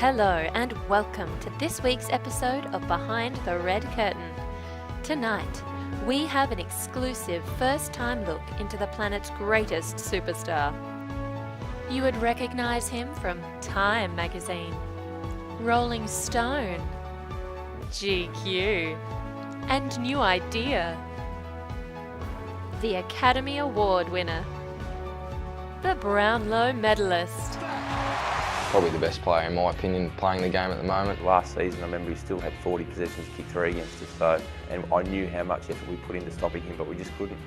Hello and welcome to this week's episode of Behind the Red Curtain. Tonight, we have an exclusive first-time look into the planet's greatest superstar. You would recognize him from Time magazine, Rolling Stone, GQ, and New Idea. The Academy Award winner, the Brownlow medalist. Probably the best player, in my opinion, playing the game at the moment. Last season, I remember he still had 40 possessions, kicked 3 against us, and I knew how much effort we put into stopping him, but we just couldn't.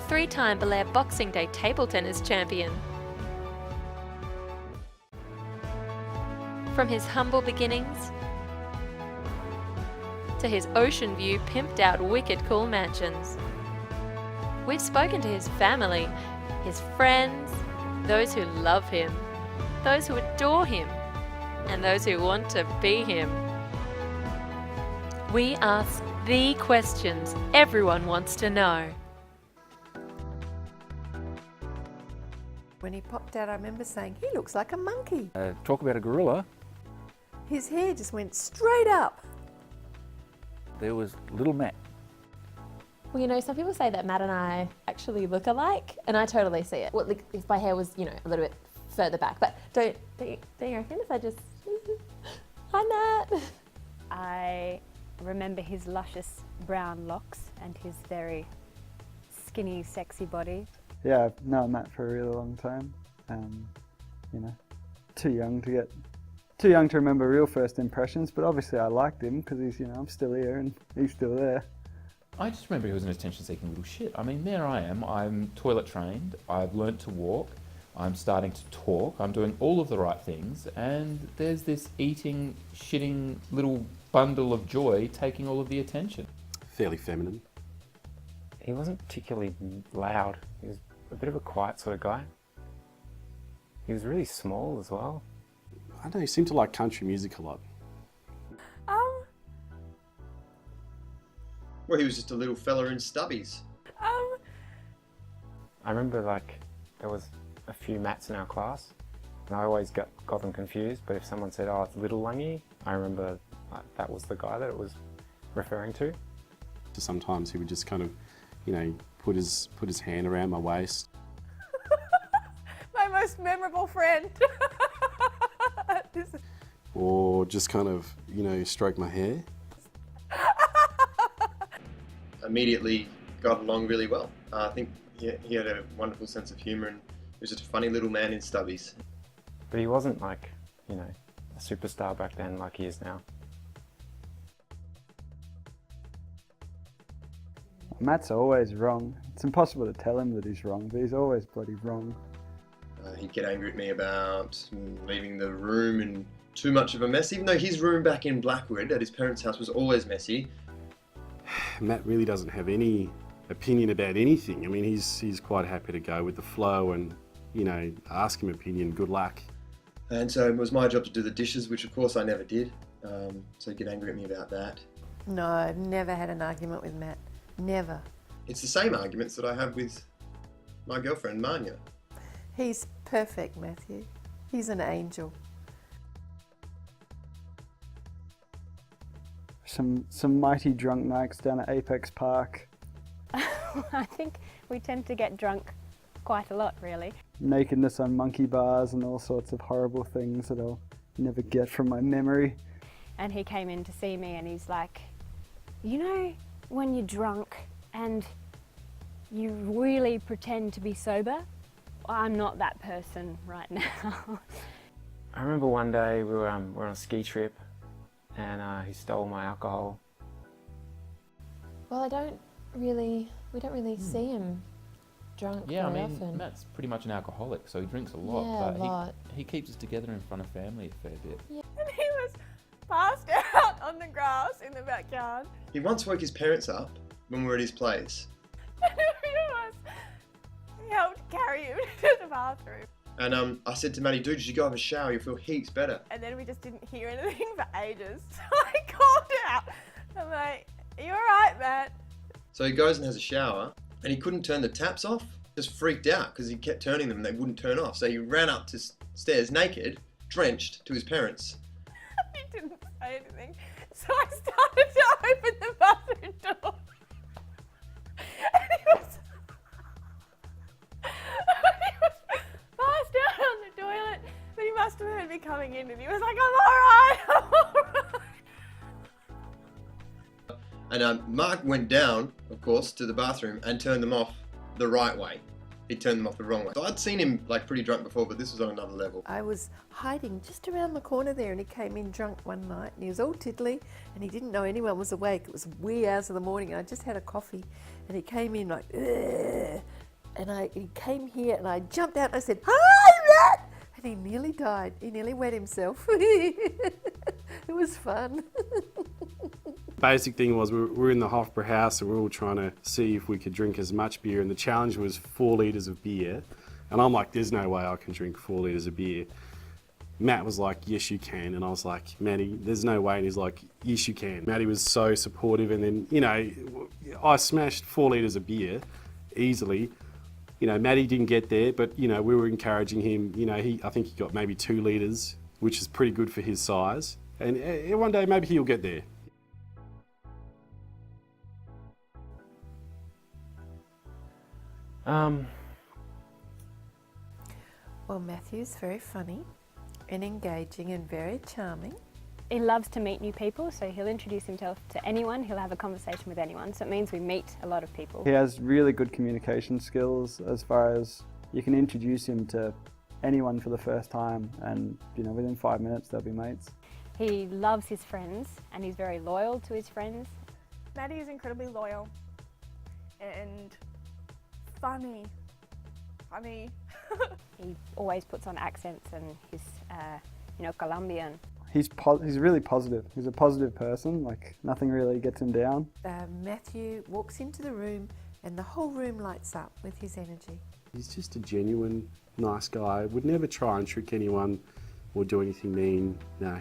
Three-time Belair Boxing Day table tennis champion. From his humble beginnings to his ocean view, pimped out wicked cool mansions. We've spoken to his family, his friends, those who love him, those who adore him, and those who want to be him. We ask the questions everyone wants to know. When he popped out, I remember saying, he looks like a monkey. Talk about a gorilla. His hair just went straight up. There was little Matt. Well, you know, some people say that Matt and I actually look alike, and I totally see it. Well, like, if my hair was, you know, a little bit further back, but don't you reckon if I just... Hi, Matt. I remember his luscious brown locks and his very skinny, sexy body. Yeah, I've known Matt for a really long time. You know, too young to remember real first impressions, but obviously I liked him because he's, you know, I'm still here and he's still there. I just remember he was an attention-seeking little shit. I mean, there I am. I'm toilet trained. I've learnt to walk. I'm starting to talk. I'm doing all of the right things. And there's this eating, shitting little bundle of joy taking all of the attention. Fairly feminine. He wasn't particularly loud. He was a bit of a quiet sort of guy. He was really small as well. I don't know, he seemed to like country music a lot. Well, he was just a little fella in stubbies. I remember, like, there was a few Matts in our class, and I always got them confused, but if someone said, oh, it's little Lange, I remember that was the guy that it was referring to. So sometimes he would just kind of, you know, put his hand around my waist. My most memorable friend. Or just kind of, you know, stroke my hair. Immediately got along really well. I think he had a wonderful sense of humour and he was just a funny little man in stubbies. But he wasn't like, you know, a superstar back then like he is now. Matt's always wrong. It's impossible to tell him that he's wrong, but he's always bloody wrong. He'd get angry at me about leaving the room in too much of a mess, even though his room back in Blackwood at his parents' house was always messy. Matt really doesn't have any opinion about anything. I mean, he's quite happy to go with the flow and, you know, ask him opinion, good luck. And so it was my job to do the dishes, which of course I never did. So he'd get angry at me about that. No, I've never had an argument with Matt. Never. It's the same arguments that I have with my girlfriend, Manya. He's perfect, Matthew. He's an angel. Some mighty drunk nights down at Apex Park. I think we tend to get drunk quite a lot, really. Nakedness on monkey bars and all sorts of horrible things that I'll never get from my memory. And he came in to see me and he's like, you know, when you're drunk and you really pretend to be sober? I'm not that person right now. I remember one day we were on a ski trip and he stole my alcohol. Well, we don't really see him drunk Yeah, I very mean, often. Matt's pretty much an alcoholic, so he drinks a lot. Yeah, but a lot. He keeps us together in front of family a fair bit. Yeah. And he was passed out on the grass in the backyard. He once woke his parents up when we were at his place. He helped carry him to the bathroom. And I said to Maddie, dude, you should go have a shower, you'll feel heaps better. And then we just didn't hear anything for ages. So I called out. I'm like, are you alright, Matt? So he goes and has a shower and he couldn't turn the taps off. Just freaked out because he kept turning them and they wouldn't turn off. So he ran up to stairs naked, drenched, to his parents. say anything. So I started to open the bathroom door. And he was passed out on the toilet, but he must have heard me coming in and he was like, I'm alright, I'm alright. And Mark went down, of course, to the bathroom and turned them off the right way. He turned them off the wrong way. So I'd seen him like pretty drunk before, but this was on another level. I was hiding just around the corner there and he came in drunk one night and he was all tiddly and he didn't know anyone was awake. It was wee hours of the morning and I just had a coffee and he came in like, ugh. And he came here and I jumped out and I said, hi, Matt! And he nearly died. He nearly wet himself. It was fun. Basic thing was we were in the Hofbräu house and we were all trying to see if we could drink as much beer, and the challenge was 4 litres of beer. And I'm like, there's no way I can drink 4 litres of beer. Matt was like, yes you can. And I was like, Matty, there's no way. And he's like, yes you can. Matty was so supportive, and then, you know, I smashed 4 litres of beer easily. You know, Matty didn't get there, but, you know, we were encouraging him. You know, I think he got maybe 2 litres, which is pretty good for his size. And one day maybe he'll get there. Well, Matthew's very funny and engaging and very charming. He loves to meet new people, so he'll introduce himself to anyone, he'll have a conversation with anyone, so it means we meet a lot of people. He has really good communication skills as far as you can introduce him to anyone for the first time and, you know, within 5 minutes they'll be mates. He loves his friends and he's very loyal to his friends. Maddie is incredibly loyal and funny. He always puts on accents and he's, you know, Colombian. He's really positive. He's a positive person, like nothing really gets him down. Matthew walks into the room and the whole room lights up with his energy. He's just a genuine, nice guy. Would never try and trick anyone or do anything mean. No,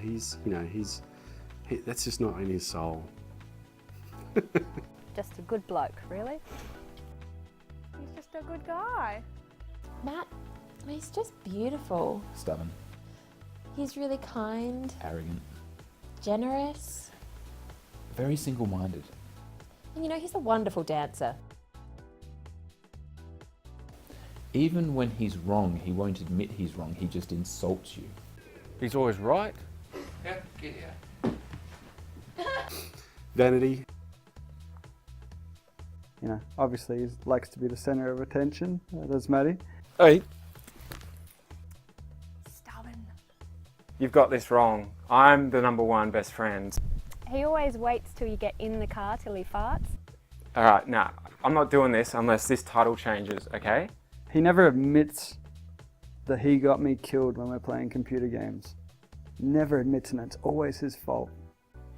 that's just not in his soul. Just a good bloke, really. He's just a good guy. Matt, he's just beautiful. Stubborn. He's really kind, Arrogant. generous, Very single-minded. and you know, he's a wonderful dancer. Even when he's wrong, he won't admit he's wrong, he just insults you. He's always right. Get here. Vanity. You know, obviously he likes to be the centre of attention. Does Matty? Hey, Stubborn. You've got this wrong. I'm the #1 best friend. He always waits till you get in the car till he farts. All right, nah, I'm not doing this unless this title changes, okay? He never admits that he got me killed when we're playing computer games. Never admits, and it's always his fault.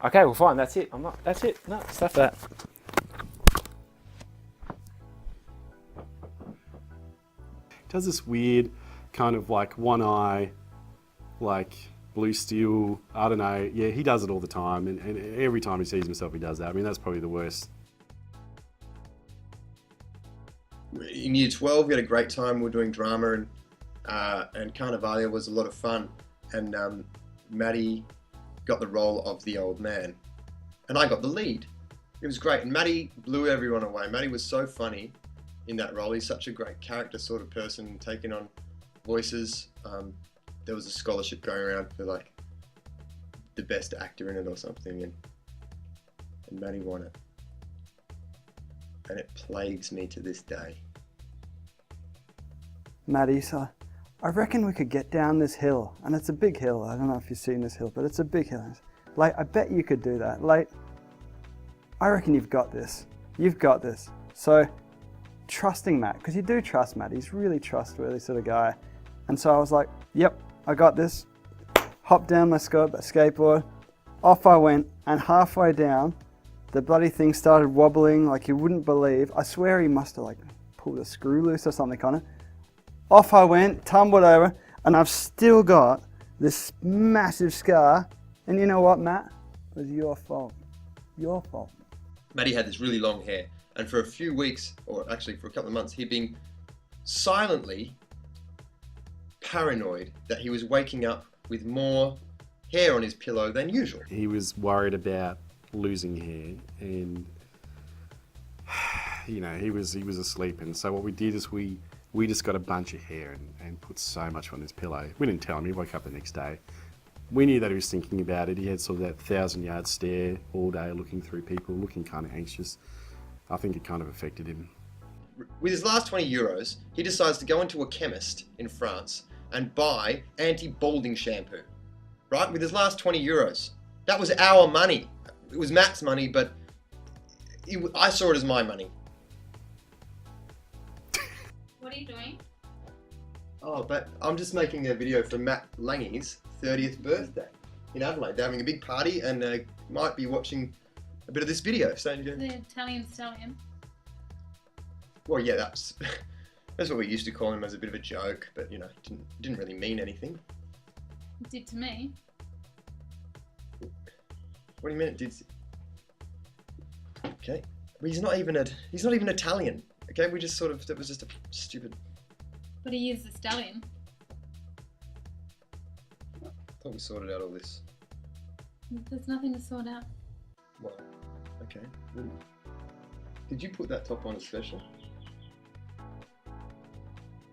Okay, well fine, that's it. That's it. No, stuff that. Does this weird kind of like one eye, like blue steel, I don't know. Yeah, he does it all the time, and every time he sees himself he does that. I mean, that's probably the worst. In year 12, we had a great time. We were doing drama, and Carnavalia was a lot of fun. And Maddie got the role of the old man, and I got the lead. It was great, and Maddie blew everyone away. Maddie was so funny in that role. He's such a great character sort of person, taking on voices. There was a scholarship going around for like the best actor in it or something, and Maddie won it. And it plagues me to this day. Matty, so I reckon we could get down this hill, and it's a big hill. I don't know if you've seen this hill, but it's a big hill. Like, I bet you could do that. Like, I reckon you've got this. You've got this. So, trusting Matt, because you do trust Matt. He's really trustworthy sort of guy. And so I was like, yep, I got this. Hopped down my skateboard. Off I went, and halfway down, the bloody thing started wobbling like you wouldn't believe. I swear he must have like pulled a screw loose or something on it. Off I went, tumbled over, and I've still got this massive scar. And you know what, Matt? It was your fault. Your fault. Maddie had this really long hair, and for a few weeks, or actually for a couple of months, he'd been silently paranoid that he was waking up with more hair on his pillow than usual. He was worried about losing hair, and you know, he was asleep. And so what we did is we just got a bunch of hair and put so much on his pillow. We didn't tell him. He woke up the next day. We knew that he was thinking about it. He had sort of that 1,000-yard stare all day, looking through people, looking kind of anxious. I think it kind of affected him. With his last 20 euros, he decides to go into a chemist in France and buy anti-balding shampoo. Right? With his last 20 euros. That was our money. It was Matt's money, but I saw it as my money. What are you doing? Oh, but I'm just making a video for Matt Lange's 30th birthday in Adelaide. They're having a big party and might be watching a bit of this video. So, The Italian stallion. well, yeah, that's what we used to call him as a bit of a joke, but you know, didn't really mean anything. It did to me. What do you mean it did? Okay, well, he's not even Italian. Okay, we just sort of, that was just a stupid. But he is the stallion. I thought we sorted out all this. There's nothing to sort out. Well, okay. Did you put that top on especially?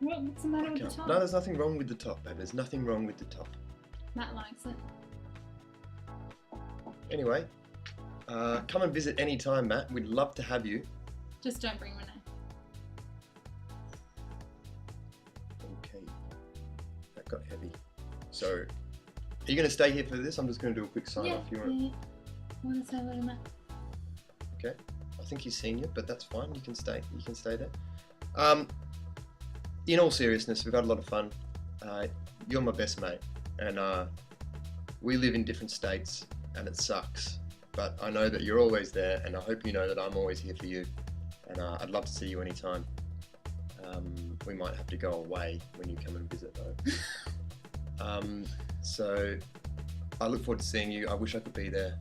What's the matter with the top? No, there's nothing wrong with the top, babe. There's nothing wrong with the top. Matt likes it. Anyway, come and visit any time, Matt. We'd love to have you. Just don't bring Renee. Okay. That got heavy. So, are you going to stay here for this? I'm just going to do a quick sign off. You want? Yeah. I want to say hello to Matt. Okay. I think he's seen you, but that's fine. You can stay. You can stay there. In all seriousness, we've had a lot of fun. You're my best mate, and we live in different states, and it sucks. But I know that you're always there, and I hope you know that I'm always here for you. And I'd love to see you anytime. We might have to go away when you come and visit, though. So I look forward to seeing you. I wish I could be there,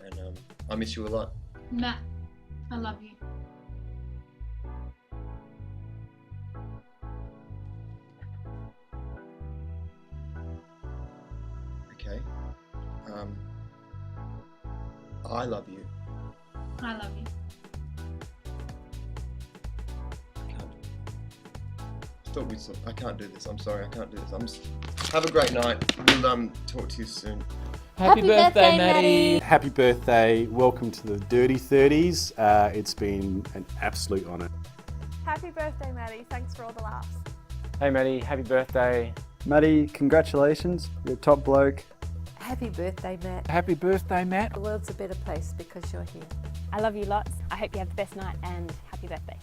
and I miss you a lot. Matt, I love you. Okay. I love you. I love you. I can't do this. I'm sorry, I can't do this. Have a great night. We'll talk to you soon. Happy birthday, Maddie. Happy birthday. Welcome to the Dirty 30s. It's been an absolute honour. Happy birthday, Maddie. Thanks for all the laughs. Hey Maddie, happy birthday. Maddie, congratulations. You're a top bloke. Happy birthday, Matt. Happy birthday, Matt. The world's a better place because you're here. I love you lots. I hope you have the best night and happy birthday.